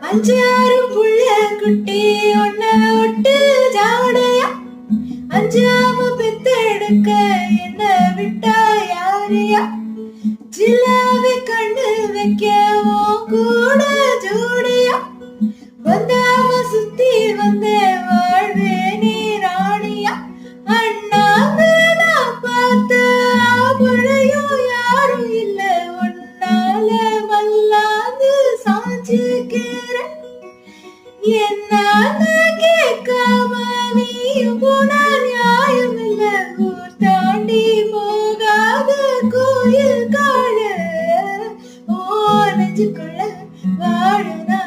அஞ்சாறு புள்ள குட்டி ஒன்ன விட்டு ஜாடையா அஞ்சாம பெத்தெடுக்க என்ன விட்டா யாரையா ஜில்லாவை கண்ணு வைக்கவோ கூட ஜோடியா வந்தாம சுத்தி வந்த வாழ்வே நீ ராணியா அண்ணாங்க நான் பார்த்த ஆபழையும் யாரும் இல்ல ஒன்னால வல்லாது சாஞ்சுக்கிற என்னால கேட்காம நீயும் போனா நியாயம் இல்ல ஊர் தாண்டி போகாத கோயில் காண ஓ நெஞ்சுக்குள்ள வாழுனா